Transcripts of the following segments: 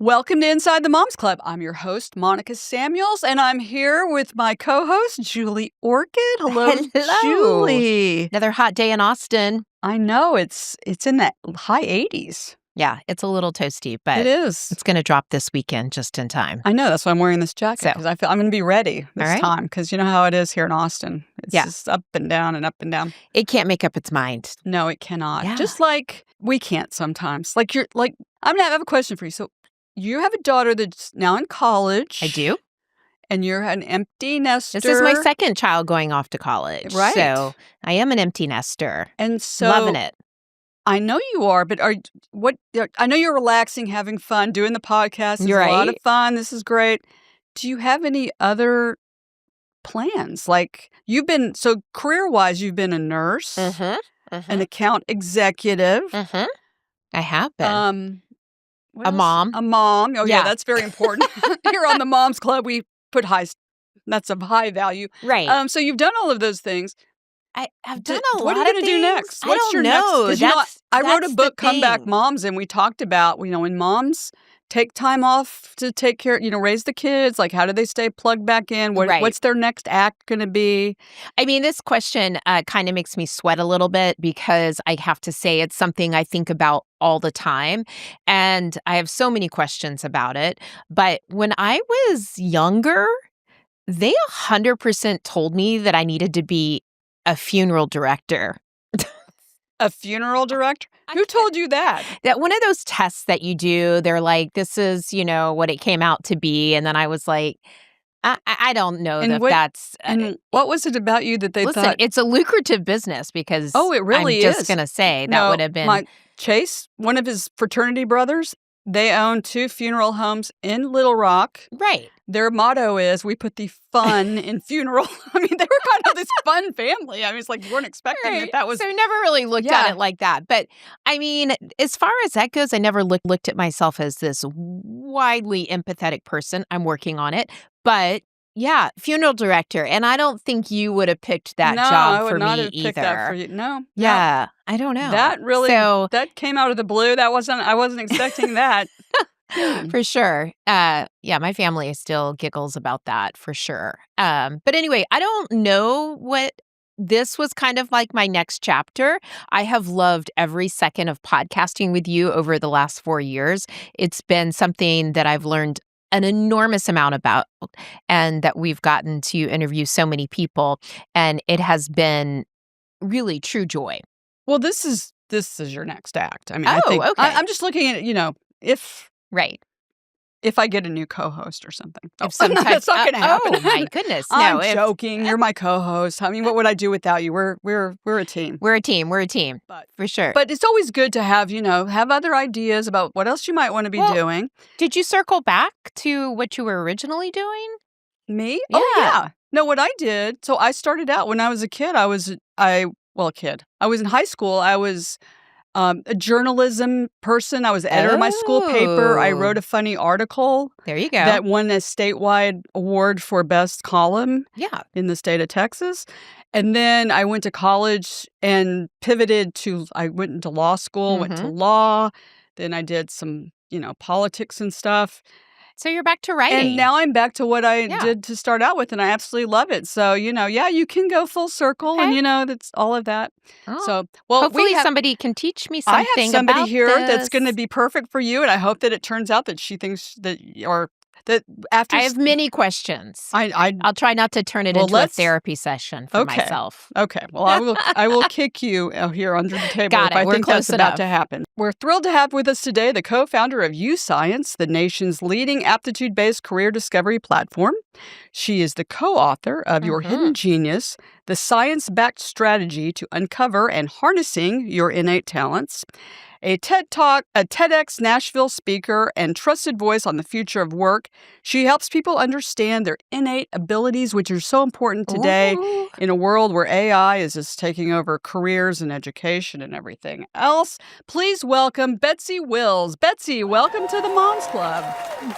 Welcome to Inside the Moms Club. I'm your host, Monica Samuels, and I'm here with my co-host, Julie Orchid. Hello, Julie. Another hot day in Austin. I know, it's in the high 80s. Yeah, it's a little toasty, but It is. it's going to drop this weekend just in time. I know, that's why I'm wearing this jacket, because I feel I'm going to be ready this right. time, because you know how it is here in Austin. It's just up and down and up and down. It can't make up its mind. No, it cannot. Yeah. Just like we can't sometimes. I have a question for you. So you have a daughter that's now in college. I do. And you're an empty nester. This is my second child going off to college. Right. So I am an empty nester. And so loving it. I know you are, but I know you're relaxing, having fun, doing the podcast. It's You're a lot of right. fun. This is great. Do you have any other plans? Like career-wise, you've been a nurse, an account executive. I have been. What A else? mom. A mom. Oh, yeah, Yeah. that's very important. Here on the Moms Club, we put that's of high value. Right. So you've done all of those things. I've done a What lot are of you things. going to do next? I What's don't your know. next? 'Cause I wrote a that's book, the Comeback thing. Moms, and we talked about, when moms take time off to take care, raise the kids, like how do they stay plugged back in? Right. What's their next act going to be? I mean, this question kind of makes me sweat a little bit because I have to say it's something I think about all the time. And I have so many questions about it. But when I was younger, they 100% told me that I needed to be a funeral director. A funeral director? Who told you that? That one of those tests that you do, they're like, this is, what it came out to be. And then I was like, I don't know that's... And what was it about you that they listen, thought? it's a lucrative business because It really I'm is. just going to say that would have been... Chase, one of his fraternity brothers, they own 2 funeral homes in Little Rock. Right. Their motto is, we put the fun in funeral. I mean, they were kind of this fun family. I mean, it's like you weren't expecting that was... So I never really looked at it like that. But, I mean, as far as that goes, I never looked at myself as this widely empathetic person. I'm working on it. But, yeah, funeral director. And I don't think you would have picked that job for me either. No, I would not have picked that for you. No. Yeah, I don't know. That came out of the blue. I wasn't expecting that. For sure. My family still giggles about that for sure. But anyway, I don't know what this was kind of like my next chapter. I have loved every second of podcasting with you over the last 4 years. It's been something that I've learned an enormous amount about and that we've gotten to interview so many people. And it has been really true joy. Well, this is your next act. I mean, okay. I'm just looking at it, if I get a new co-host or something. That's not going to happen. Oh my goodness! I'm joking. You're my co-host. I mean, what would I do without you? We're a team. We're a team. For sure. But it's always good to have other ideas about what else you might want to be doing. Did you circle back to what you were originally doing? Me? Yeah. Oh yeah. No, what I did. So I started out when I was a kid. I was in high school. I was a journalism person. I was the editor of my school paper. I wrote a funny article. There you go. That won a statewide award for best column. Yeah. In the state of Texas. And then I went to college and pivoted I went into law school, went to law. Then I did some, politics and stuff. So you're back to writing. And now I'm back to what I did to start out with, and I absolutely love it. So, you can go full circle, and, that's all of that. Oh. So, hopefully somebody can teach me something I have somebody about here this. that's going to be perfect for you, and I hope that it turns out that she thinks that, that after... I have many questions. I'll try not to turn it into a therapy session for myself. Okay. Well, I will kick you here under the table if I think that's about to happen. We're thrilled to have with us today the co-founder of YouScience, the nation's leading aptitude-based career discovery platform. She is the co-author of Your Hidden Genius, the science-backed strategy to uncover and harnessing your innate talents. A TED Talk, a TEDx Nashville speaker, and trusted voice on the future of work. She helps people understand their innate abilities, which are so important today in a world where AI is just taking over careers and education and everything else. Please welcome Betsy Wills. Betsy, welcome to the Moms Club.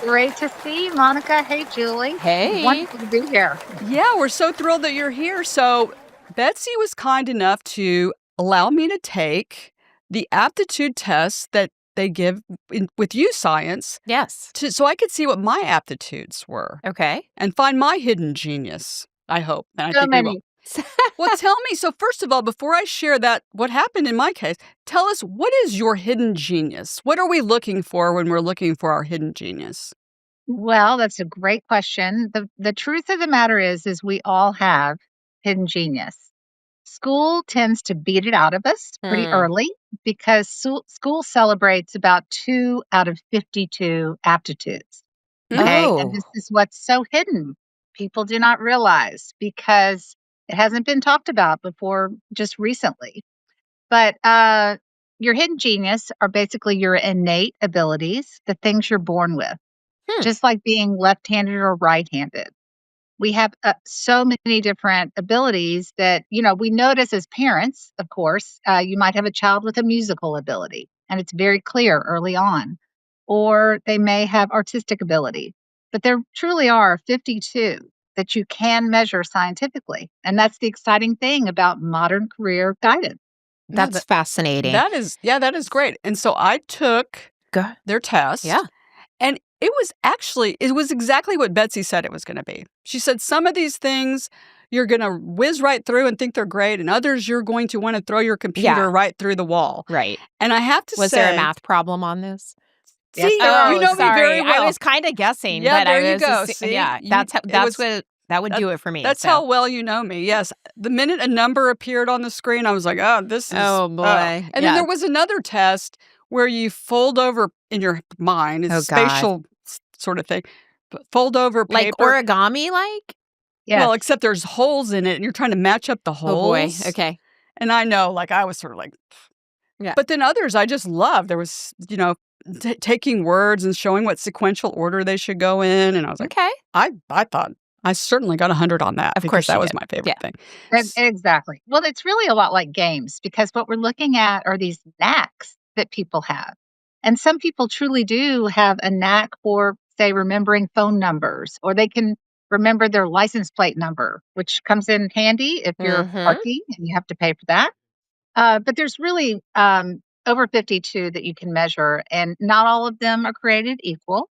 Great to see you, Monica. Hey, Julie. Hey. Wonderful to be here. Yeah, we're so thrilled that you're here. So Betsy was kind enough to allow me to take the aptitude test that they give with YouScience. Yes. So I could see what my aptitudes were. Okay. And find my hidden genius, I hope. And I So think we will. many. Well, tell me. So first of all, before I share what happened in my case, tell us, what is your hidden genius? What are we looking for when we're looking for our hidden genius? Well, that's a great question. The truth of the matter is we all have hidden genius. School tends to beat it out of us pretty early because school celebrates about 2 out of 52 aptitudes. Okay. And Oh. this is what's so hidden. People do not realize because it hasn't been talked about before just recently. But your hidden genius are basically your innate abilities, the things you're born with, just like being left-handed or right-handed. We have so many different abilities that, we notice as parents, of course. You might have a child with a musical ability, and it's very clear early on, or they may have artistic ability. But there truly are 52 that you can measure scientifically. And that's the exciting thing about modern career guidance. That's fascinating. That is great. And so I took their test. Yeah. And it was exactly what Betsy said it was going to be. She said some of these things you're going to whiz right through and think they're great, and others you're going to want to throw your computer right through the wall. Right. And I have to say... Was there a math problem on this? See, you know me very well. I was kind of guessing. Yeah, but there you go. See? Yeah, that would do it for me. That's how well you know me. Yes. The minute a number appeared on the screen, I was like, oh, this is... Oh, boy. And then there was another test where you fold over in your mind. It's spatial sort of thing. Fold over paper. Like origami, like? Yeah. Well, except there's holes in it, and you're trying to match up the holes. Oh, boy. Okay. And I know, I was sort of like... Yeah. But then others I just loved. There was, taking words and showing what sequential order they should go in. And I was like, okay. I thought I certainly got 100 on that. Of course that was my favorite thing. Exactly. Well, it's really a lot like games because what we're looking at are these knacks that people have. And some people truly do have a knack for, say, remembering phone numbers, or they can remember their license plate number, which comes in handy if you're parking and you have to pay for that. But there's really over 52 that you can measure, and not all of them are created equal.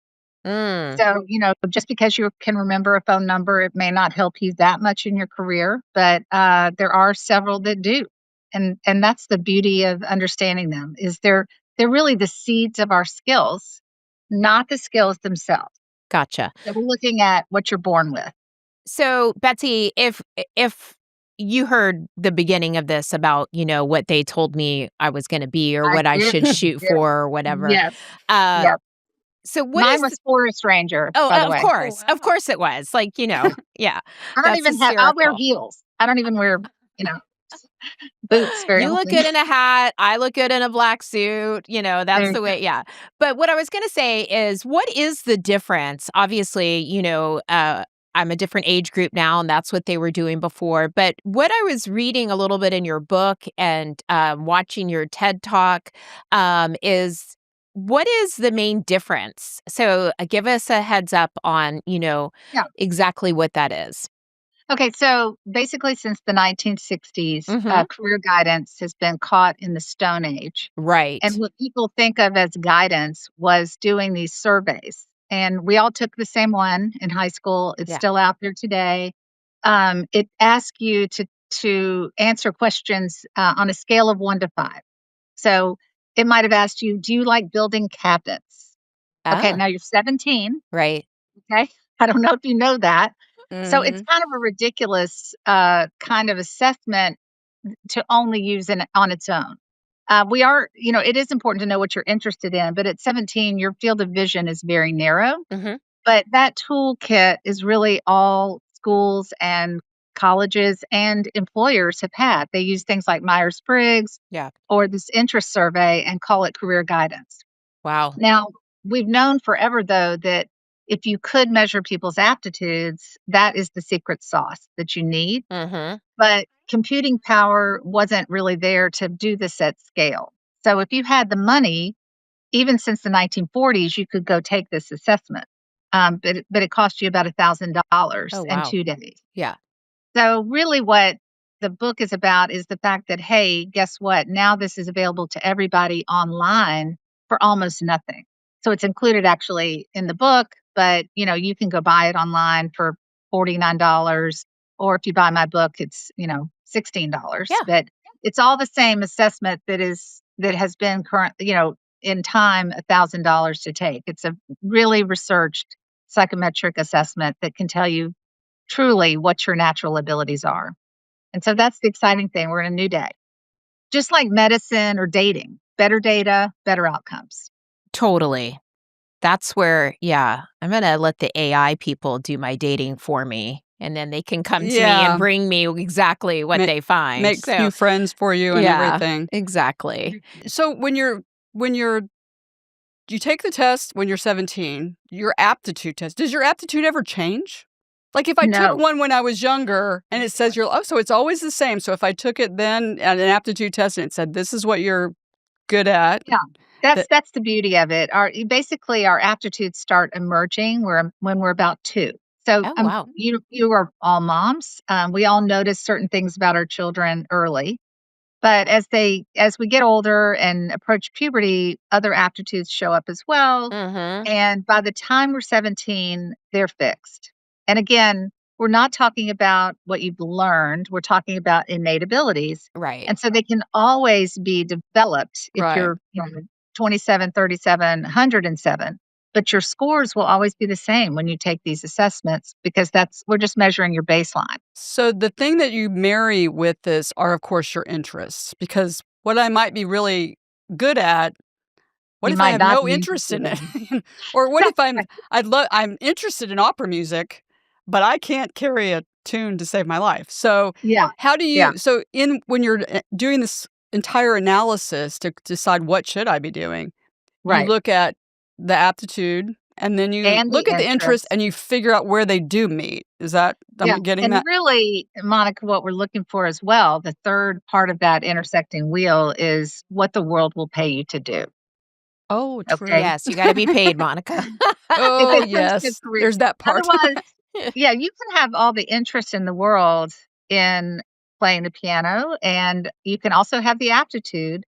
So, just because you can remember a phone number, it may not help you that much in your career, but there are several that do. And that's the beauty of understanding them, is they're really the seeds of our skills, not the skills themselves. Gotcha. So we're looking at what you're born with. So, Betsy, if you heard the beginning of this about, what they told me I was going to be or what I should shoot for or whatever. Yes. Yep. So mine was Forest Ranger. Oh, by the of way. course. Of course it was. Yeah. I'll wear heels. I don't even wear, boots very You look often. good in a hat. I look good in a black suit. That's the way. Yeah. But what I was going to say is, what is the difference? Obviously, I'm a different age group now, and that's what they were doing before. But what I was reading a little bit in your book and watching your TED Talk is, what is the main difference? So give us a heads up on, exactly what that is. Okay, so basically since the 1960s, career guidance has been caught in the Stone Age. Right. And what people think of as guidance was doing these surveys. And we all took the same one in high school. It's still out there today. It asks you to answer questions on a scale of 1 to 5. So it might have asked you, do you like building cabinets? Okay, now you're 17. Right. Okay. I don't know if you know that. So it's kind of a ridiculous kind of assessment to only use on its own. We are, it is important to know what you're interested in, but at 17, your field of vision is very narrow. But that toolkit is really all schools and colleges and employers have had. They use things like Myers-Briggs or this interest survey and call it career guidance. Wow. Now, we've known forever, though, that if you could measure people's aptitudes, that is the secret sauce that you need. But computing power wasn't really there to do this at scale. So if you had the money, even since the 1940s, you could go take this assessment. But it cost you about $1,000 in 2 days. Yeah. So really what the book is about is the fact that, hey, guess what? Now this is available to everybody online. for almost nothing. So it's included actually in the book, but you can go buy it online for $49, or if you buy my book, it's $16. Yeah. But it's all the same assessment that has been current, in time $1,000 to take. It's a really researched psychometric assessment that can tell you truly what your natural abilities are. And so that's the exciting thing. We're in a new day. Just like medicine or dating, better data, better outcomes. Totally. That's where, I'm going to let the AI people do my dating for me. And then they can come to me and bring me exactly what they find. Make few friends for you and everything. Exactly. So when you take the test when you're 17, your aptitude test, does your aptitude ever change? Like if I took one when I was younger and it says so it's always the same. So if I took it then at an aptitude test and it said, this is what you're good at. Yeah, that's the beauty of it. Our aptitudes start emerging when we're about 2. So wow. You are all moms. We all notice certain things about our children early. But as we get older and approach puberty, other aptitudes show up as well. Mm-hmm. And by the time we're 17, they're fixed. And again, we're not talking about what you've learned. We're talking about innate abilities. Right. And so they can always be developed if you're 27, 37, 107. But your scores will always be the same when you take these assessments because we're just measuring your baseline. So the thing that you marry with this are, of course, your interests. Because what I might be really good at, what if I have no interest in it? Or what if I'm interested in opera music, but I can't carry a tune to save my life? So how do you? So when you're doing this entire analysis to decide what should I be doing, you look at the aptitude, and then you look at the interest, and you figure out where they do meet. Is that I'm getting that? And really, Monica, what we're looking for as well, the third part of that intersecting wheel is what the world will pay you to do. Oh, true. Okay. Yes, you got to be paid, Monica. Oh, yes. There's that part. Otherwise, you can have all the interest in the world in playing the piano, and you can also have the aptitude,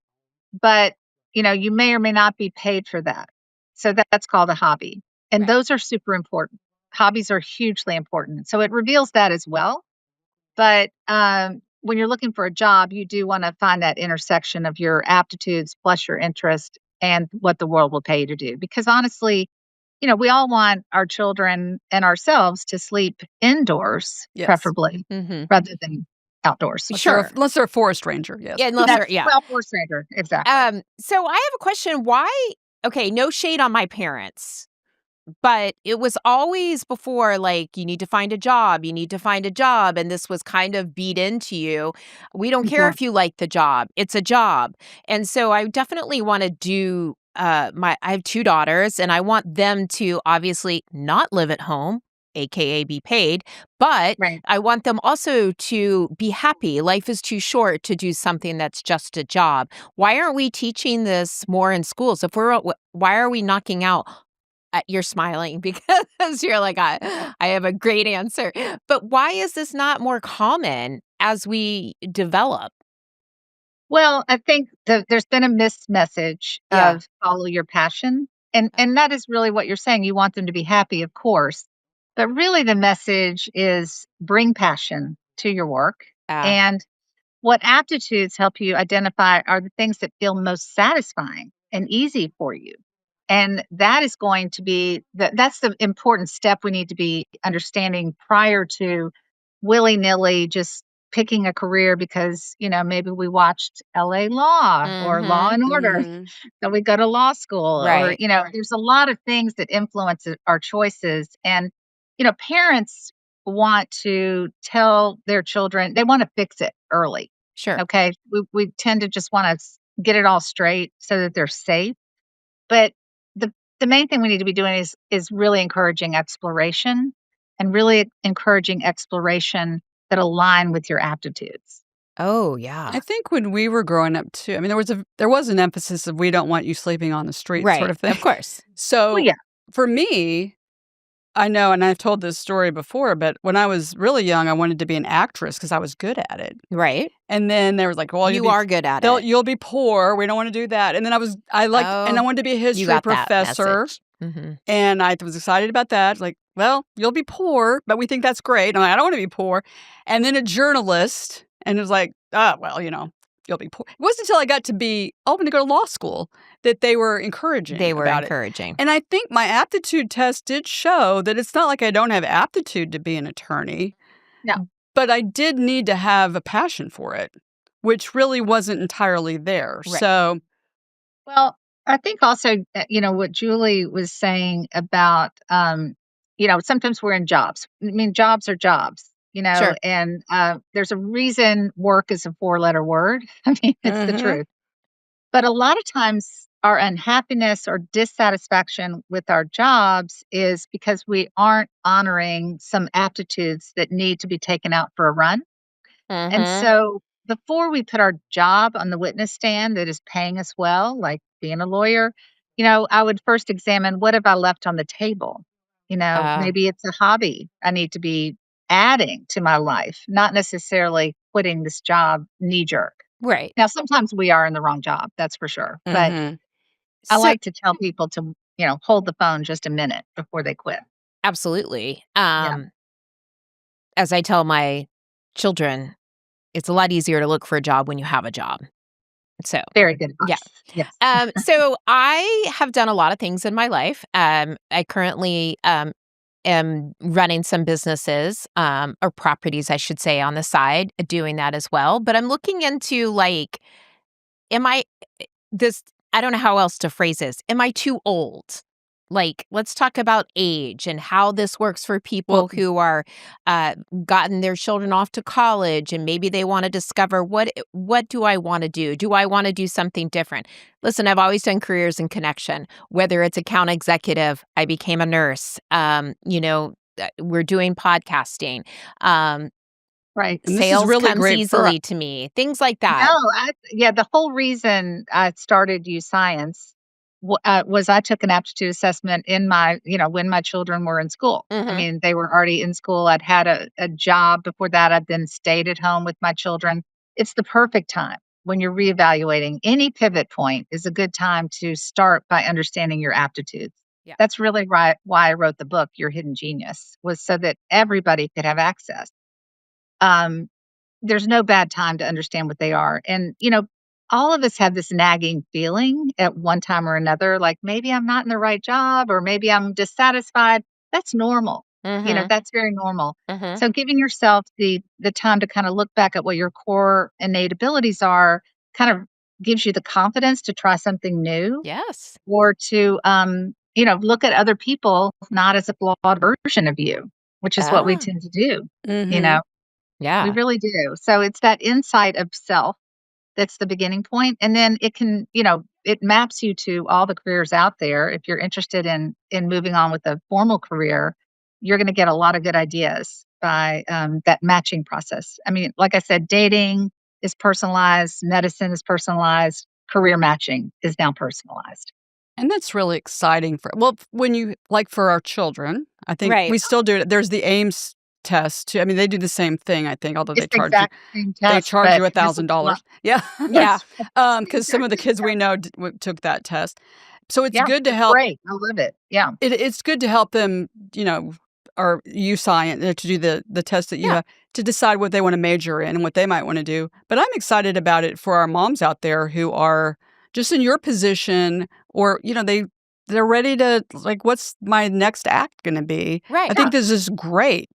but you may or may not be paid for that. So that's called a hobby. And those are super important. Hobbies are hugely important. So it reveals that as well. But when you're looking for a job, you do want to find that intersection of your aptitudes plus your interest and what the world will pay you to do. Because honestly, we all want our children and ourselves to sleep indoors, preferably, rather than outdoors. Unless they're a forest ranger, yes. Yeah, well, forest ranger, exactly. So I have a question. Why? Okay, no shade on my parents, but it was always before, like, you need to find a job, and this was kind of beat into you. We don't care if you like the job. It's a job. And so I definitely want to do I have 2 daughters, and I want them to obviously not live at home, AKA be paid, but I want them also to be happy. Life is too short to do something that's just a job. Why aren't we teaching this more in schools? Why are we knocking out? You're smiling because you're like, I have a great answer. But why is this not more common as we develop? Well, I think there's been a missed message of follow your passion. And that is really what you're saying. You want them to be happy, of course. But really the message is bring passion to your work. And what aptitudes help you identify are the things that feel most satisfying and easy for you. And that is going to be, that's the important step we need to be understanding prior to willy-nilly just picking a career because, maybe we watched LA Law or Law and Order. So we go to law school or, there's a lot of things that influence our choices. And, parents want to tell their children, they want to fix it early. Sure. Okay. We tend to just want to get it all straight so that they're safe. But the main thing we need to be doing is really encouraging exploration and really encouraging exploration that align with your aptitudes. Oh, yeah. I think when we were growing up too, I mean, there was an emphasis of we don't want you sleeping on the street sort of thing. Of course. So for me, I know, and I've told this story before, but when I was really young, I wanted to be an actress because I was good at it. Right. And then they were like, "Well, You are good at it. you'll be poor. We don't want to do that." And then and I wanted to be a You history got that professor, message. Mhm. and I was excited about that. Like, well, you'll be poor, but we think that's great. And I'm like, I don't want to be poor. And then a journalist, and it was like, well, you'll be poor. It wasn't until I got to be open to go to law school that they were encouraging They were about encouraging. it. And I think my aptitude test did show that it's not like I don't have aptitude to be an attorney. No. But I did need to have a passion for it, which really wasn't entirely there. Right. So, Well, I think also, what Julie was saying about, sometimes we're in jobs. I mean, jobs are jobs, Sure. and there's a reason work is a 4-letter word. I mean, it's the truth. But a lot of times our unhappiness or dissatisfaction with our jobs is because we aren't honoring some aptitudes that need to be taken out for a run. And so before we put our job on the witness stand that is paying us well, like being a lawyer, I would first examine, what have I left on the table? Maybe it's a hobby I need to be adding to my life, not necessarily quitting this job knee jerk. Right. Now, sometimes we are in the wrong job, that's for sure. But I So like to tell people to, hold the phone just a minute before they quit. absolutely. Yeah. As I tell my children, it's a lot easier to look for a job when you have a job. So, Very good yeah. advice. Yes. So I have done a lot of things in my life. I currently am running some businesses, or properties, I should say, on the side, doing that as well. But I'm looking into am I this? I don't know how else to phrase this. Am I too old? Let's talk about age and how this works for people who are gotten their children off to college, and maybe they want to discover what do I want to do? Do I want to do something different? Listen, I've always done careers in connection. Whether it's account executive, I became a nurse. We're doing podcasting. Right. and this is Sales really comes great for easily to me. Things like that. No, the whole reason I started YouScience was I took an aptitude assessment in when my children were in school. I mean, they were already in school. I'd had a job before that. I'd then stayed at home with my children. It's the perfect time when you're reevaluating. Any pivot point is a good time to start by understanding your aptitudes. Yeah. That's really why I wrote the book, Your Hidden Genius, was so that everybody could have access. There's no bad time to understand what they are. And, all of us have this nagging feeling at one time or another, like maybe I'm not in the right job or maybe I'm dissatisfied. That's normal. That's very normal. So giving yourself the time to kind of look back at what your core innate abilities are kind of gives you the confidence to try something new. Yes. Or to, look at other people not as a flawed version of you, which is what we tend to do. Yeah. We really do. So it's that insight of self that's the beginning point. And then it can, it maps you to all the careers out there. If you're interested in moving on with a formal career, you're going to get a lot of good ideas by that matching process. I mean, like I said, dating is personalized, medicine is personalized, career matching is now personalized. And that's really exciting when you, for our children, I think Right. we still do it. There's the AIMS test too. I mean, they do the same thing, I think, although It's they charge exact same test, you but $1,000. Yeah. Yeah. Because some of the kids we know took that test. So it's Yeah, good to it's help. great. I love it. Yeah. It's good to help them, or YouScience, to do the test that you have to decide what they want to major in and what they might want to do. But I'm excited about it for our moms out there who are just in your position, or they're ready to, what's my next act going to be? Right. I think this is great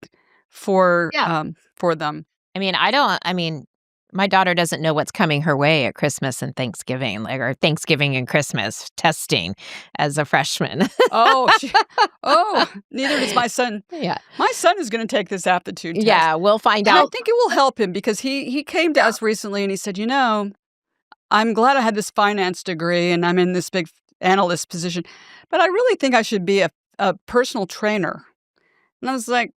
for them. I mean, my daughter doesn't know what's coming her way at Christmas and Thanksgiving, or Thanksgiving and Christmas testing as a freshman. Neither does my son. Yeah. My son is going to take this aptitude test. Yeah, we'll find And out. I think it will help him because he came to us recently and he said, I'm glad I had this finance degree and I'm in this big analyst position, but I really think I should be a personal trainer. And I was like,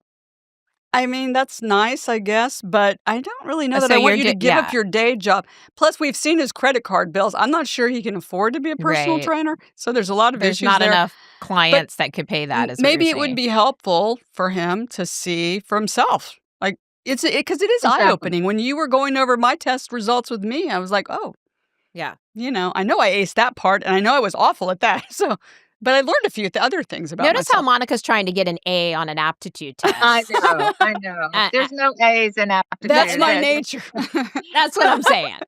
I mean, that's nice, I guess, but I don't really know that So I want you're you to give up your day job. Plus, we've seen his credit card bills. I'm not sure he can afford to be a personal Right. trainer, so there's a lot of There's issues not there. enough But clients that could pay that is what you're maybe it would saying. be helpful for him to see for himself. Like, because it is Exactly. eye-opening. When you were going over my test results with me, I was like, "Oh, Yeah. I know I aced that part, and I know I was awful at that." So, but I learned a few other things about Notice how myself. Monica's trying to get an A on an aptitude I test. know, I know. Uh, uh, There's no A's in That's aptitude. my nature. That's what I'm saying.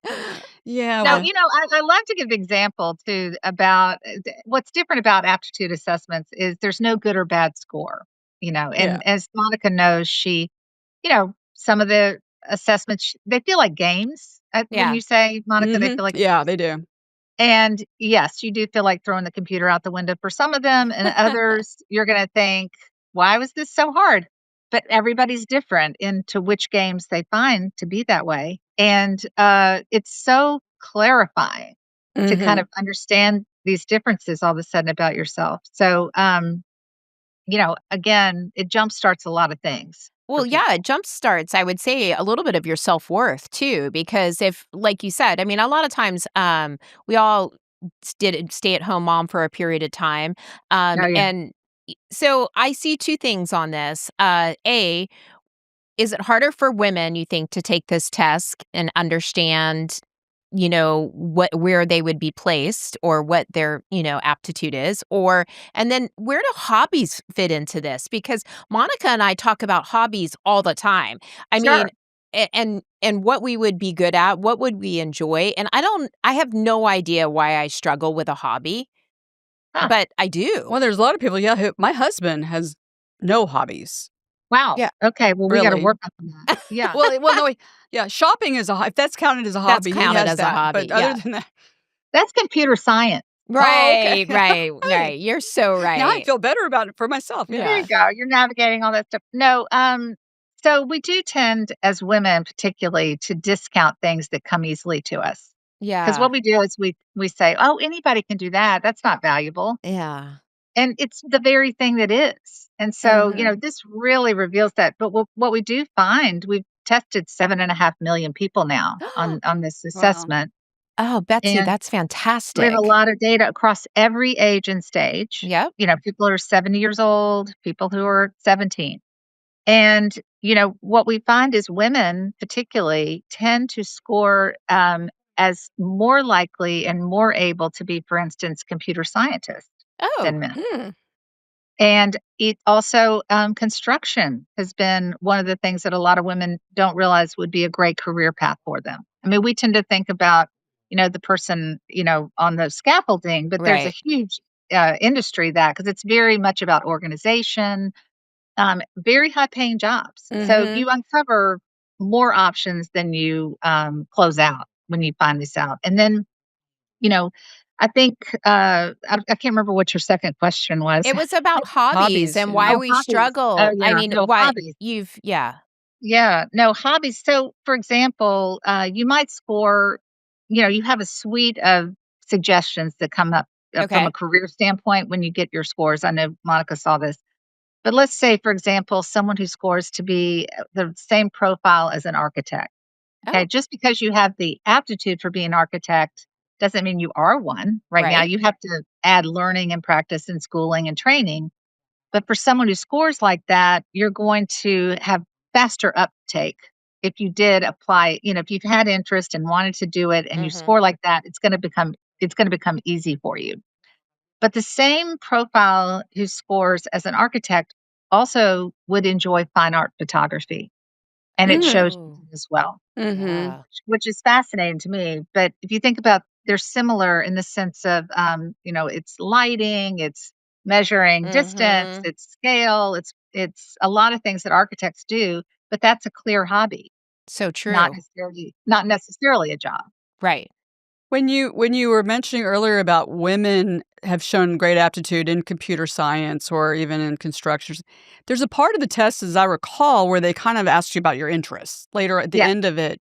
Yeah, Now, well, I love to give example too about what's different about aptitude assessments is there's no good or bad score, yeah. and as Monica knows, some of the assessments, they feel like games. When Yeah. you say, Monica, they Mhm. feel like Yeah, games. they do. And yes, you do feel like throwing the computer out the window for some of them, and others, you're going to think, why was this so hard? But everybody's different into which games they find to be that way. And it's so clarifying to kind Mhm. of understand these differences all of a sudden about yourself. So, again, it jumpstarts a lot of things for Well, yeah, it people. jump starts, I would say, a little bit of your self-worth too, because if, like you said, I mean, a lot of times, we all did a stay-at-home mom for a period of time, Oh, yeah. and so I see two things on this. A, is it harder for women, you think, to take this test and understand, where they would be placed or what their, aptitude is? Or and then where do hobbies fit into this? Because Monica and I talk about hobbies all the time. I mean, Sure. and what we would be good at, what would we enjoy? And I have no idea why I struggle with a hobby, Huh. but I do. Well, there's a lot of people, yeah, my husband has no hobbies. Wow. Yeah, Okay. Well, we got to really. work on that. Yeah. Well, no, yeah, shopping is if that's counted as a That's hobby, he counted has as a that, hobby, but other yeah. than that. That's computer science. Oh, okay. Right, right, Hey, right. You're so now I right. feel better about it for myself, yeah. There you Yeah. go. You're navigating all that stuff. No, so we do tend as women particularly to discount things that come easily to us. Because Yeah. what we do is we say, "Oh, anybody can do that. That's not valuable." Yeah. And it's the very thing that is. And so, Mhm. this really reveals that. But what we do find, we've tested 7.5 million people now on this Wow. assessment. Oh, Betsy, And that's we have a fantastic. lot of data across every age and stage. Yep. People who are 70 years old, people who are 17. And, what we find is women particularly tend to score as more likely and more able to be, for instance, computer scientists Oh, than men. Hmm. And it also, construction has been one of the things that a lot of women don't realize would be a great career path for them. I mean, we tend to think about, the person, on the scaffolding, but there's a right. huge industry because it's very much about organization, very high paying jobs. So Mhm. you uncover more options than you close out when you find this out. And then, you know, I think I can't remember what your second question was. It was about hobbies Hobbies, and yeah. why Oh, we hobbies. Oh, struggle. I yeah. mean, No, why hobbies. yeah. Yeah. No, hobbies. So, for example, you might score, you have a suite of suggestions that come up from a Okay. career standpoint when you get your scores. I know Monica saw this. But let's say, for example, someone who scores to be the same profile as an architect. Okay. Oh, Just because you have the aptitude for being an architect doesn't mean you are one right now. right. You have to add learning and practice and schooling and training. But for someone who scores like that, you're going to have faster uptake. If you did apply, if you've had interest and wanted to do it and you Mhm. score like that, it's going to become easy for you. But the same profile who scores as an architect also would enjoy fine art photography, and it Mhm. shows Oh, as well, Mhm. yeah. which is fascinating to me. But if you think about, they're similar in the sense of, it's lighting, it's measuring distance, Mhm. it's scale, it's a lot of things that architects do, but that's a clear hobby, So not true. necessarily a job. Right. When you were mentioning earlier about women have shown great aptitude in computer science or even in construction, there's a part of the test, as I recall, where they kind of asked you about your interests later at the Yeah, end of it.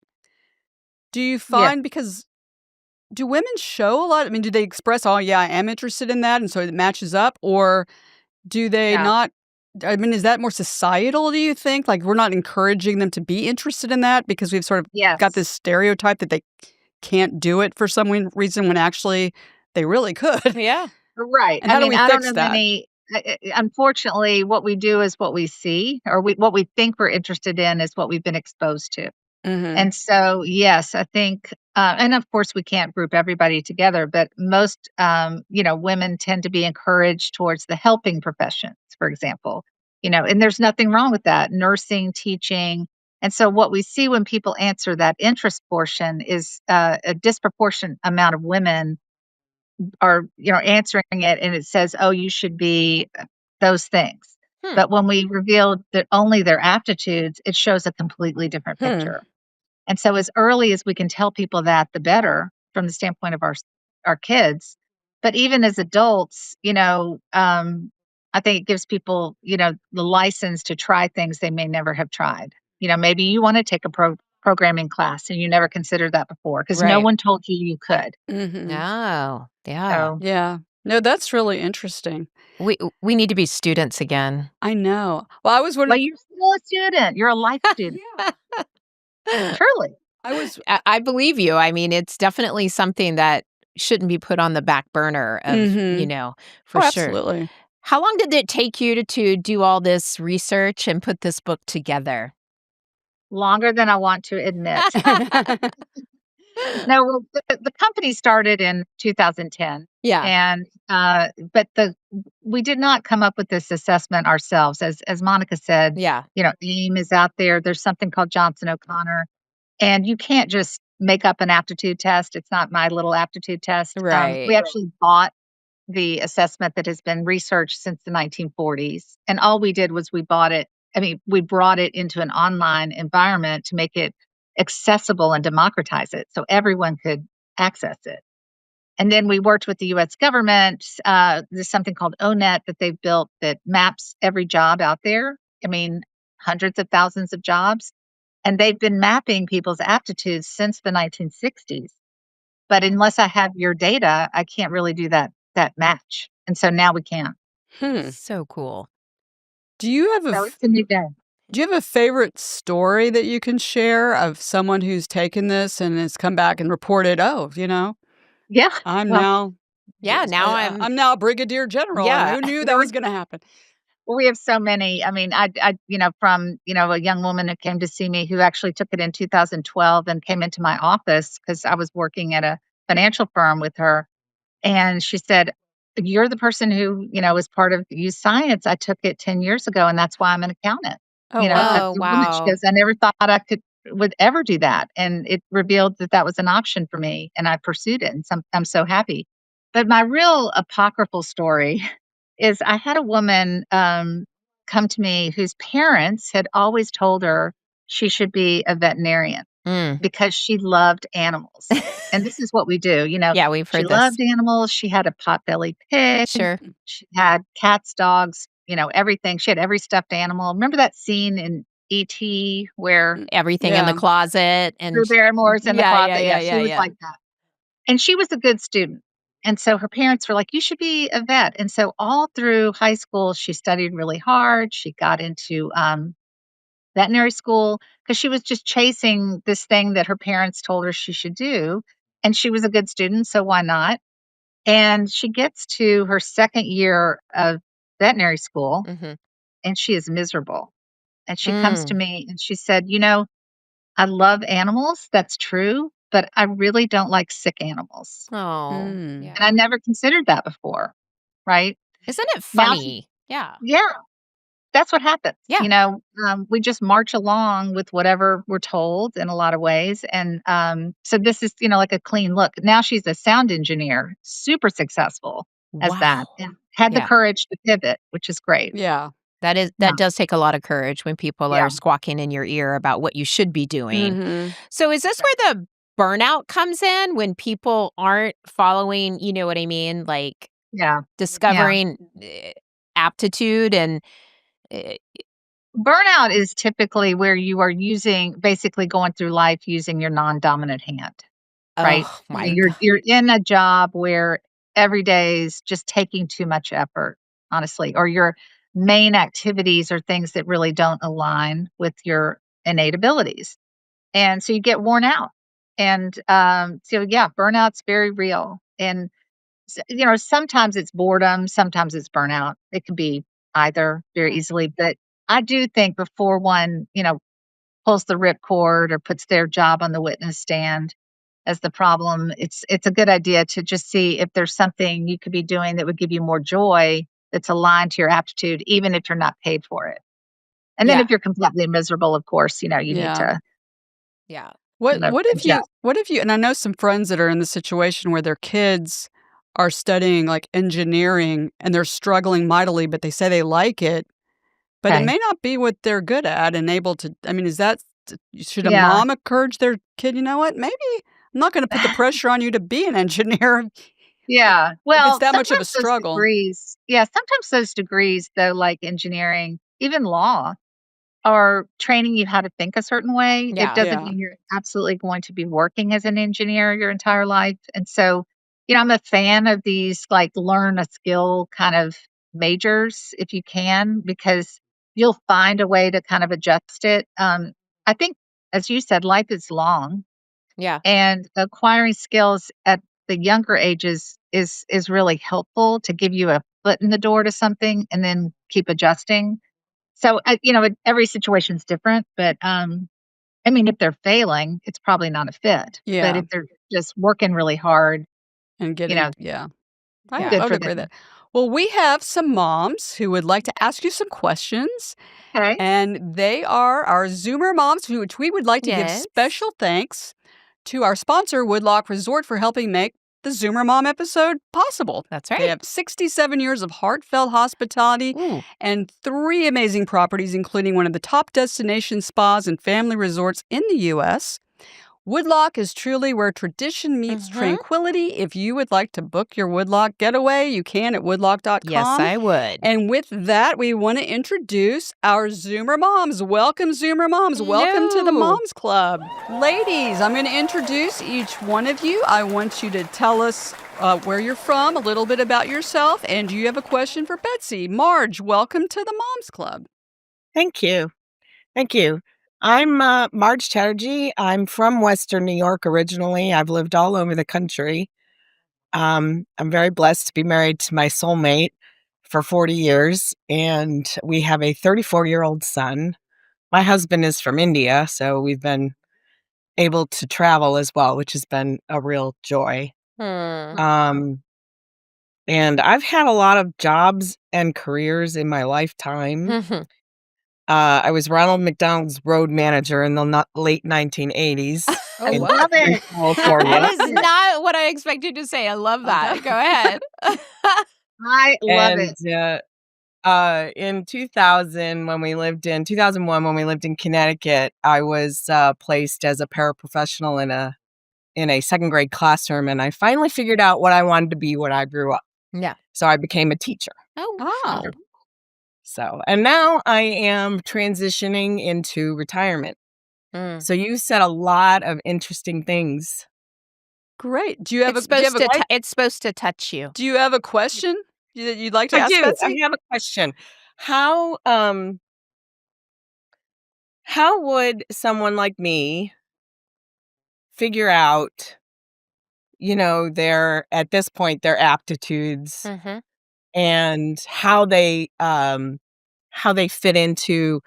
Do you yeah, find because do women show a lot? I mean, do they express, "Oh, yeah, I am interested in that," and so it matches up? Or do they no. not I mean, is that more societal, do you think? Like, we're not encouraging them to be interested in that because we've sort of got this Yes. stereotype that they can't do it for some reason when actually they really could. Yeah. Right. And I how do mean, we I don't fix know that? many unfortunately, what we do is what we see, or what we think we're interested in is what we've been exposed to. Mhm. And so, yes, I think, and of course, we can't group everybody together, but most, women tend to be encouraged towards the helping professions, for example, and there's nothing wrong with that, nursing, teaching. And so, what we see when people answer that interest portion is a disproportionate amount of women are, answering it, and it says, oh, you should be those things. Hmm. But when we reveal that only their aptitudes, it shows a completely different picture. And so as early as we can tell people that, the better from the standpoint of our kids. But even as adults, I think it gives people, the license to try things they may never have tried. Maybe you want to take a programming class and you never considered that before because no Right. one told you could. Mhm. Oh, yeah. So Yeah. No, that's really interesting. We need to be students again. I know. Well, I was well, wondering. you're still a student. You're a life student. Yeah. Truly. I was. I believe you. I mean, it's definitely something that shouldn't be put on the back burner of, Mhm. for Oh, sure. absolutely. How long did it take you to do all this research and put this book together? Longer than I want to admit. No, well, the company started in 2010, Yeah. and but we did not come up with this assessment ourselves. As Monica said, Yeah. AIM is out there. There's something called Johnson O'Connor, and you can't just make up an aptitude test. It's not my little aptitude test. Right. We actually bought the assessment that has been researched since the 1940s, and all we did was we bought it. I mean, we brought it into an online environment to make it accessible and democratize it so everyone could access it. And then we worked with the US government. There's something called ONET that they've built that maps every job out there. I mean, hundreds of thousands of jobs. And they've been mapping people's aptitudes since the 1960s. But unless I have your data, I can't really do that match. And so now we can. Hmm. So cool. Do you have So it's a new day. Do you have a favorite story that you can share of someone who's taken this and has come back and reported, "Oh, Yeah. I'm Well, now Yeah, now I'm now a brigadier general, and Yeah. who knew that there was gonna happen?" we have so many. I mean, from, a young woman who came to see me who actually took it in 2012 and came into my office because I was working at a financial firm with her. And she said, you're the person who, is part of YouScience. I took it 10 years ago, and that's why I'm an accountant. Oh, That's wow. Oh, the woman. She wow. goes, I never thought I would ever do that. And it revealed that that was an option for me, and I pursued it. And I'm so happy. But my real apocryphal story is I had a woman come to me whose parents had always told her she should be a veterinarian Mm. because she loved animals. And this is what we do, Yeah, we've she heard this. loved animals. She had a potbelly pig. Sure. She had cats, dogs, everything. She had every stuffed animal. Remember that scene in E.T. where Everything in the Yeah. closet and Drew Barrymore's in the yeah, yeah, closet? yeah, Yeah, she yeah, was yeah. like that. And she was a good student. And so her parents were like, you should be a vet. And so all through high school, she studied really hard. She got into veterinary school because she was just chasing this thing that her parents told her she should do. And she was a good student, so why not? And she gets to her second year of veterinary school Mhm. and she is miserable. And she comes to Mm. me and she said, I love animals. That's true. But I really don't like sick animals. Oh, Mm. And I yeah. never considered that before. Right. Isn't it Now, funny? Yeah. yeah, that's what happens. Yeah. We just march along with whatever we're told in a lot of ways. And so this is, like a clean look. Now she's a sound engineer, super successful as that, Wow. and had the Yeah. courage to pivot, which is great. Yeah. That Yeah. does take a lot of courage when people Yeah. are squawking in your ear about what you should be doing. Mhm. So is this where the burnout comes in when people aren't following, you know what I mean? Like Yeah. discovering aptitude and eh, Burnout is typically where you are basically going through life using your non-dominant hand, right? oh my God. You're in a job where every day is just taking too much effort, honestly, or you're main activities are things that really don't align with your innate abilities. And so you get worn out. And so, yeah, burnout's very real. And, sometimes it's boredom, sometimes it's burnout. It could be either very easily. But I do think before one, pulls the ripcord or puts their job on the witness stand as the problem, it's a good idea to just see if there's something you could be doing that would give you more joy that's aligned to your aptitude, even if you're not paid for it. And then if you're completely miserable, of course, you need to Yeah. What adjust. if you and I know some friends that are in the situation where their kids are studying like engineering and they're struggling mightily, but they say they like it, but it Okay. may not be what they're good at and able to. I mean, should a Yeah. mom encourage their kid? You know what? Maybe I'm not going to put the pressure on you to be an engineer Yeah. if it's Well, that much of a struggle. sometimes those degrees, though, like engineering, even law, are training you how to think a certain way. It doesn't Yeah. mean you're absolutely going to be working as an engineer your entire life. And so, I'm a fan of these like learn a skill kind of majors if you can, because you'll find a way to kind of adjust it. I think, as you said, life is long, Yeah. and acquiring skills at the younger ages is really helpful to give you a foot in the door to something and then keep adjusting. So, every situation's different, but, I mean, if they're failing, it's probably not a fit. But Yeah. if they're just working really hard, And you know, I good would for agree with them. that. Well, we have some moms who would like to ask you some questions, Okay. and they are our Zoomer moms, which we would like to give Yes. special thanks to our sponsor, Woodlock Resort, for helping make the Zoomer Mom episode possible. That's They right. have 67 years of heartfelt hospitality Ooh. and 3 amazing properties, including one of the top destination spas and family resorts in the U.S. Woodlock is truly where tradition meets tranquility. If you would like to book your Woodlock getaway, you can at woodlock.com. Yes, I would. And with that, we want to introduce our Zoomer moms. Welcome, Zoomer moms. Welcome to the Hello. Moms Club. Ladies, I'm going to introduce each one of you. I want you to tell us where you're from, a little bit about yourself, and do you have a question for Betsy? Marge, welcome to the Moms Club. Thank you. Thank you. I'm Marge Chatterjee. I'm from Western New York originally. I've lived all over the country. I'm very blessed to be married to my soulmate for 40 years, and we have a 34-year-old son. My husband is from India, so we've been able to travel as well, which has been a real joy. And I've had a lot of jobs and careers in my lifetime. I was Ronald McDonald's road manager in the late 1980s. I in love it. California. That is not what I expected to say. I love that. Go ahead. I love it. In 2001, when we lived in Connecticut, I was placed as a paraprofessional in a second grade classroom, and I finally figured out what I wanted to be when I grew up. Yeah. So I became a teacher. Oh. So, and now I am transitioning into retirement. So you said a lot of interesting things. Great. Do you have It's supposed to touch you. Do you have a question that you'd like to I ask do. Betsy? I have a question. How would someone like me figure out, their aptitudes and how they fit into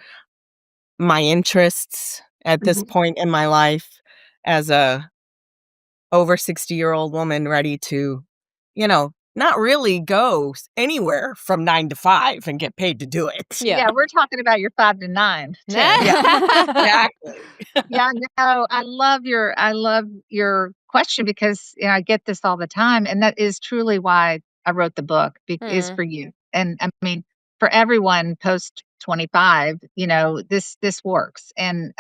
my interests at this point in my life as a over 60-year-old woman ready to, not really go anywhere from 9 to 5 and get paid to do it. Yeah, we're talking about your 5 to 9. Exactly. Yeah, no, I love your question because I get this all the time, and that is truly why I wrote the book is for you. And I mean, for everyone post 25, this works. And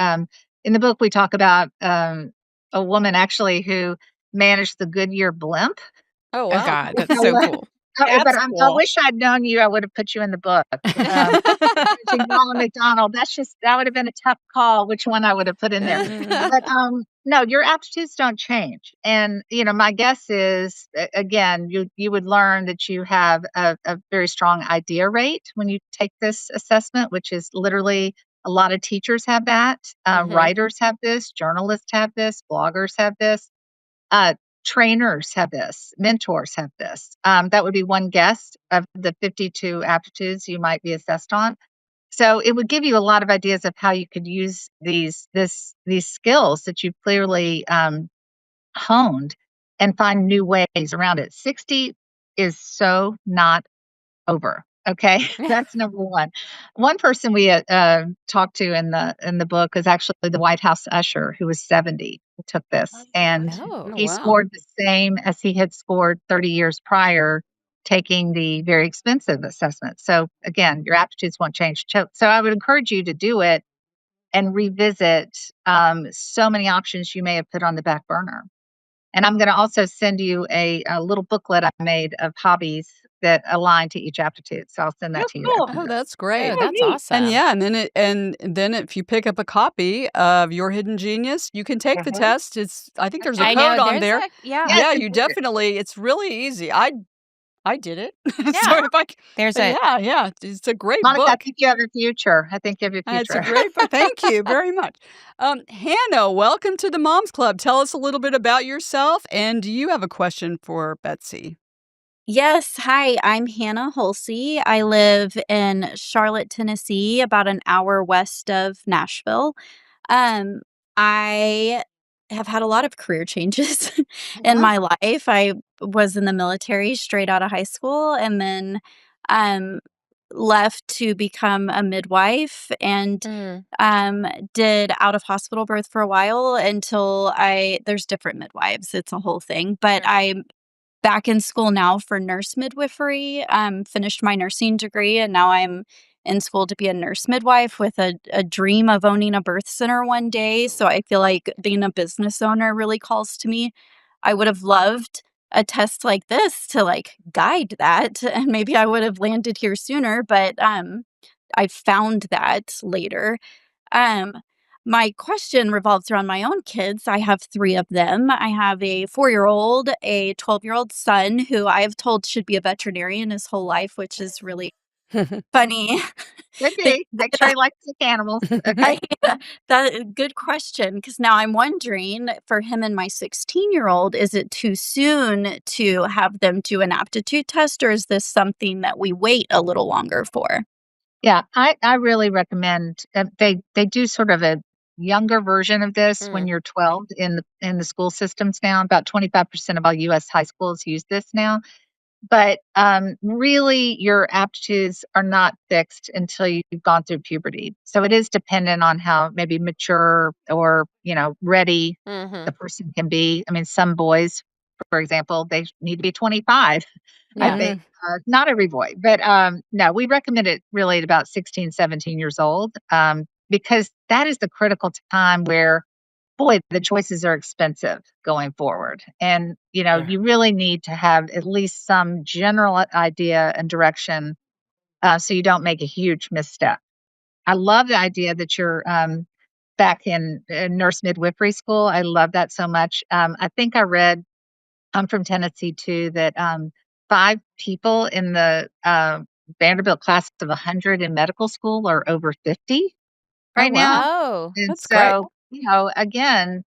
in the book, we talk about a woman actually who managed the Goodyear blimp. Oh, Oh, wow. God. That's so cool. But That's I cool. wish I'd known you. I would have put you in the book. Ronald McDonald. That would have been a tough call. Which one I would have put in there? But no, your aptitudes don't change. And my guess is again, you would learn that you have a very strong idea rate when you take this assessment, which is literally a lot of teachers have that. Writers have this. Journalists have this. Bloggers have this. Trainers have this, mentors have this. That would be one guess of the 52 aptitudes you might be assessed on. So it would give you a lot of ideas of how you could use these skills that you've clearly honed and find new ways around it. 60 is so not over. Okay, that's number one. One person we talked to in the book is actually the White House usher who was 70 who took this, and he scored the same as he had scored 30 years prior, taking the very expensive assessment. So again, your aptitudes won't change. So I would encourage you to do it and revisit so many options you may have put on the back burner. And I'm going to also send you a little booklet I made of hobbies that align to each aptitude. So I'll send that to you. Cool. Oh, that's great. Oh, that's awesome. And then if you pick up a copy of Your Hidden Genius, you can take the test. I think there's a code on there. Yeah, you definitely. It's really easy. I did it. Yeah. There's it's a great Monica, book. I think you have a future. It's a great book. Thank you very much. Hannah, welcome to the Moms Club. Tell us a little bit about yourself, and do you have a question for Betsy? Yes. Hi, I'm Hannah Holsey. I live in Charlotte, Tennessee, about an hour west of Nashville. I have had a lot of career changes in my life. I was in the military straight out of high school and then left to become a midwife and did out of hospital birth for a while until there's different midwives. It's a whole thing. But I'm back in school now for nurse midwifery. Finished my nursing degree and now I'm in school to be a nurse midwife with a dream of owning a birth center one day. So I feel like being a business owner really calls to me. I would have loved a test like this to guide that, and maybe I would have landed here sooner, but I found that later. My question revolves around my own kids. I have 3 of them. I have a 4-year-old, a 12-year-old son who I have told should be a veterinarian his whole life, which is really funny. Could be. Make sure he likes sick animals. Okay. Good question, because now I'm wondering for him and my 16-year-old, is it too soon to have them do an aptitude test, or is this something that we wait a little longer for? Yeah, I really recommend they do sort of a younger version of this when you're 12 in the school systems now. About 25% of all U.S. high schools use this now. But really, your aptitudes are not fixed until you've gone through puberty. So it is dependent on how maybe mature or ready the person can be. I mean, some boys, for example, they need to be 25. I think not every boy, but no, we recommend it really at about 16, 17 years old because that is the critical time where, boy, the choices are expensive going forward. And, you really need to have at least some general idea and direction so you don't make a huge misstep. I love the idea that you're back in nurse midwifery school. I love that so much. I think I read, I'm from Tennessee too, that 5 people in the Vanderbilt class of 100 in medical school are over 50 right now. Oh, And that's great. so, again,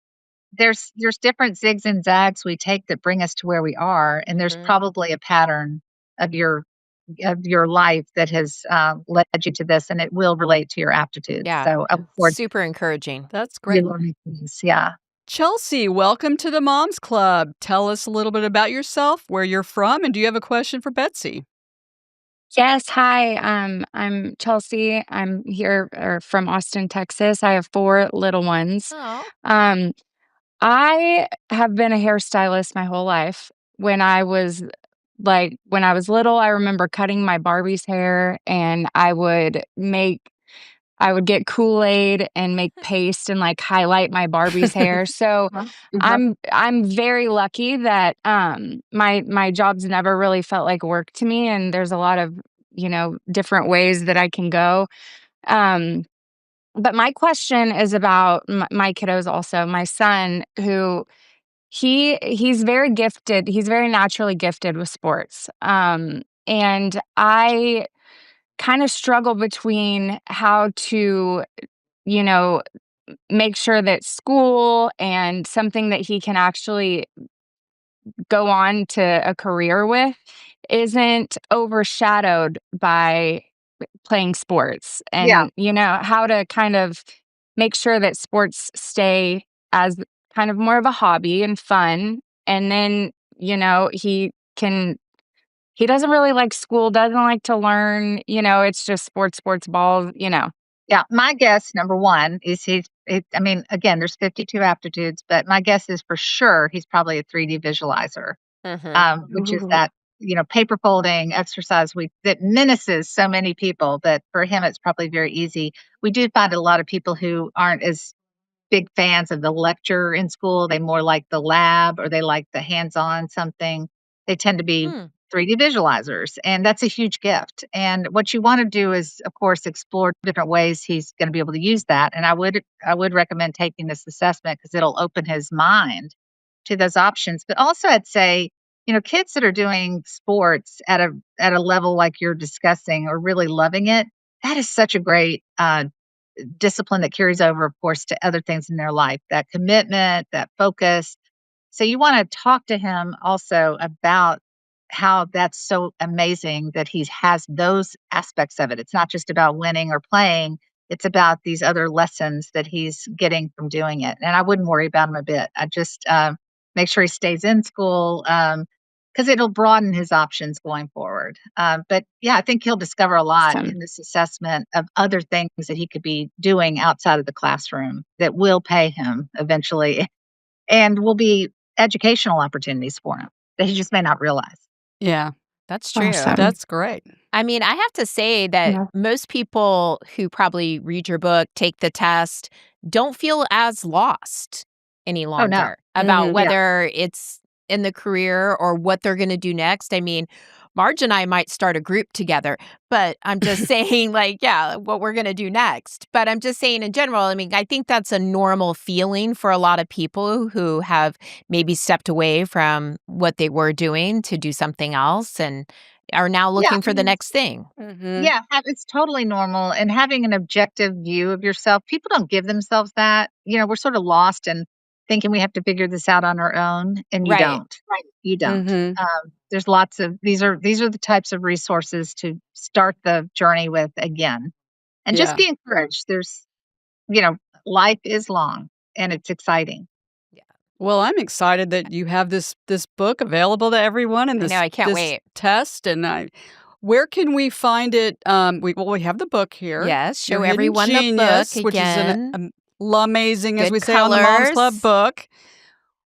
there's different zigs and zags we take that bring us to where we are, and there's probably a pattern of your life that has led you to this, and it will relate to your aptitudes. Yeah. So I look forward super encouraging. That's to great. learning things. Yeah. Chelsea, welcome to the Moms Club. Tell us a little bit about yourself, where you're from, and do you have a question for Betsy? Yes, hi. I'm Chelsea. I'm here from Austin, Texas. I have 4 little ones. Oh. I have been a hairstylist my whole life. When I was little, I remember cutting my Barbie's hair and I would make I would get Kool-Aid and make paste and like highlight my Barbie's hair. So I'm very lucky that my job's never really felt like work to me, and there's a lot of, different ways that I can go. But my question is about my kiddos also. My son, who he's very gifted. He's very naturally gifted with sports. And I kind of struggle between how to, you know, make sure that school and something that he can actually go on to a career with isn't overshadowed by playing sports, Yeah. and how to kind of make sure that sports stay as kind of more of a hobby and fun, and then he doesn't really like school, doesn't like to learn, it's just sports balls. Yeah, my guess, number one, is I mean, again, there's 52 aptitudes, but my guess is for sure he's probably a 3D visualizer, which is that, paper folding exercise that menaces so many people, but for him, it's probably very easy. We do find a lot of people who aren't as big fans of the lecture in school. They more like the lab, or they like the hands-on something. They tend to be 3D visualizers, and that's a huge gift. And what you want to do is, of course, explore different ways he's going to be able to use that. And I would recommend taking this assessment because it'll open his mind to those options. But also, I'd say, kids that are doing sports at a level like you're discussing or really loving it, that is such a great discipline that carries over, of course, to other things in their life, that commitment, that focus. So you want to talk to him also about how that's so amazing that he has those aspects of it. It's not just about winning or playing. It's about these other lessons that he's getting from doing it. And I wouldn't worry about him a bit. I just make sure he stays in school, because it'll broaden his options going forward. But yeah, I think he'll discover a lot in this assessment of other things that he could be doing outside of the classroom that will pay him eventually and will be educational opportunities for him that he just may not realize. Yeah, that's true. Awesome. That's great. I mean, I have to say that most people who probably read your book, take the test, don't feel as lost any longer about whether it's in the career or what they're going to do next. I mean, Marge and I might start a group together, but I'm just saying, what we're going to do next. But I'm just saying in general, I mean, I think that's a normal feeling for a lot of people who have maybe stepped away from what they were doing to do something else and are now looking for the next thing. Yeah, it's totally normal. And having an objective view of yourself, people don't give themselves that. We're sort of lost and thinking we have to figure this out on our own, and you don't. Right. You don't. There's lots of these are the types of resources to start the journey with again, and just be encouraged. There's, life is long and it's exciting. Well, I'm excited that you have this book available to everyone, and I can't this wait. test. And where can we find it? We have the book here. Yes, show Your Hidden everyone the Genius, book which again. is an amazing, as Good we say on the Moms Club colors. book.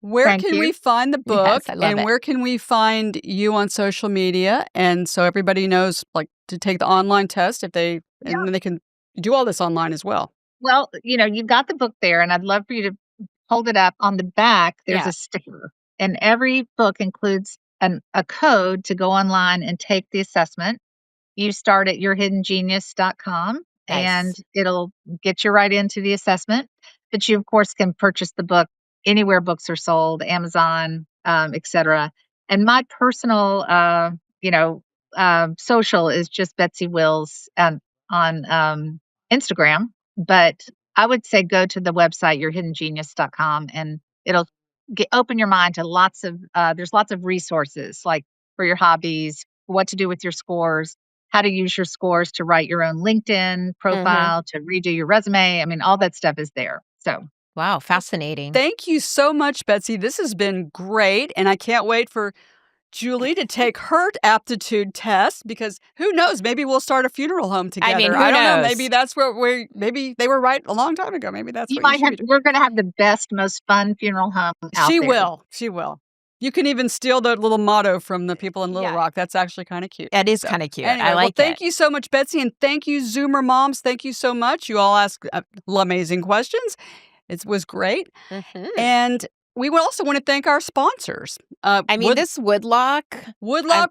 Where Thank can you. we find the book, Yes, I love and it. where can we find you on social media? And so everybody knows, to take the online test and then they can do all this online as well. Well, you've got the book there, and I'd love for you to hold it up. On the back, there's Yeah. a sticker, and every book includes a code to go online and take the assessment. You start at yourhiddengenius.com, and Nice. it'll get you right into the assessment. But you, of course, can purchase the book anywhere books are sold, Amazon, etc. And my personal, social is just Betsy Wills on Instagram. But I would say go to the website, yourhiddengenius.com, and it'll open your mind to there's lots of resources, like for your hobbies, what to do with your scores, how to use your scores to write your own LinkedIn profile, to redo your resume. I mean, all that stuff is there. So, Wow, fascinating. Thank you so much, Betsy. This has been great, and I can't wait for Julie to take her aptitude test, because who knows? Maybe we'll start a funeral home together. I mean, who I don't know. knows? Maybe that's where maybe they were right a long time ago. Maybe that's what you should be doing. we're going to have the best, most fun funeral home out She there. will. She will. You can even steal that little motto from the people in Little Rock. That's actually kind of cute. It is kind of cute. Anyway, I like it. Thank you so much, Betsy, and thank you, Zoomer moms. Thank you so much. You all asked amazing questions. It was great. And we also want to thank our sponsors. This Woodlock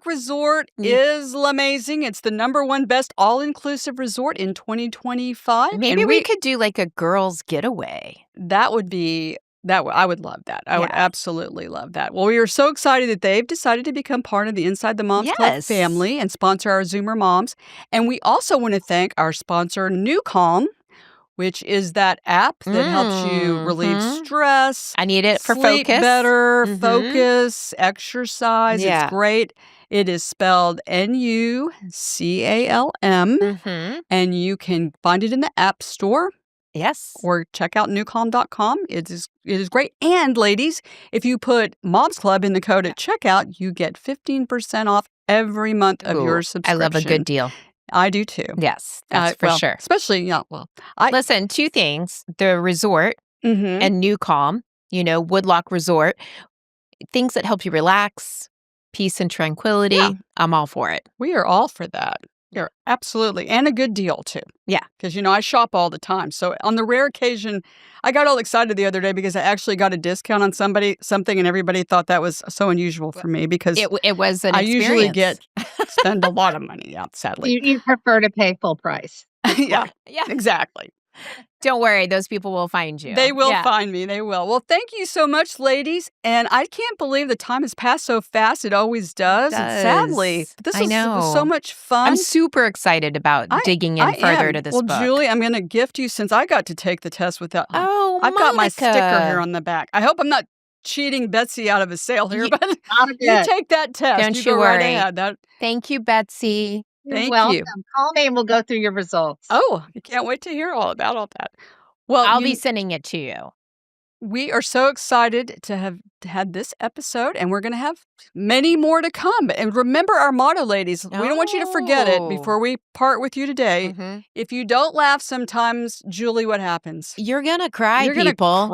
Resort is amazing. It's the #1 best all-inclusive resort in 2025. Maybe we could do like a girls' getaway. That would be... I would love that. I would absolutely love that. Well, we are so excited that they've decided to become part of the Inside the Moms Club family and sponsor our Zoomer moms. And we also want to thank our sponsor, New Calm, which is that app that helps you relieve stress. I need it for sleep focus. better, focus, exercise. Yeah. It's great. It is spelled NUCALM, and you can find it in the App Store. Yes. Or check out newcalm.com. It is great. And ladies, if you put Moms Club in the code at checkout, you get 15% off every month of your subscription. I love a good deal. I do too. Yes, that's for sure. Especially, listen, 2 things. The resort and New Calm, Woodlock Resort, things that help you relax, peace and tranquility. Yeah. I'm all for it. We are all for that. You're absolutely. And a good deal, too. Yeah. Because, I shop all the time. So on the rare occasion, I got all excited the other day because I actually got a discount on something, and everybody thought that was so unusual for me because it was an I experience. usually spend a lot of money out, sadly. You prefer to pay full price. Yeah, exactly. Don't worry, those people will find you. They will find me. They will. Well, thank you so much, ladies. And I can't believe the time has passed so fast. It always does. And sadly, this was so much fun. I'm super excited about digging in further to this book. Well, Julie, I'm going to gift you, since I got to take the test without. I've got my sticker here on the back. I hope I'm not cheating Betsy out of a sale here, but you take that test. Don't you worry. Right ahead. Thank you, Betsy. You're welcome. Call me and we'll go through your results. Oh, I can't wait to hear all about all that. Well, I'll be sending it to you. We are so excited to have had this episode, and we're going to have many more to come. And remember our motto, ladies. We don't want you to forget it before we part with you today. If you don't laugh sometimes, Julie, what happens? You're going to cry, people.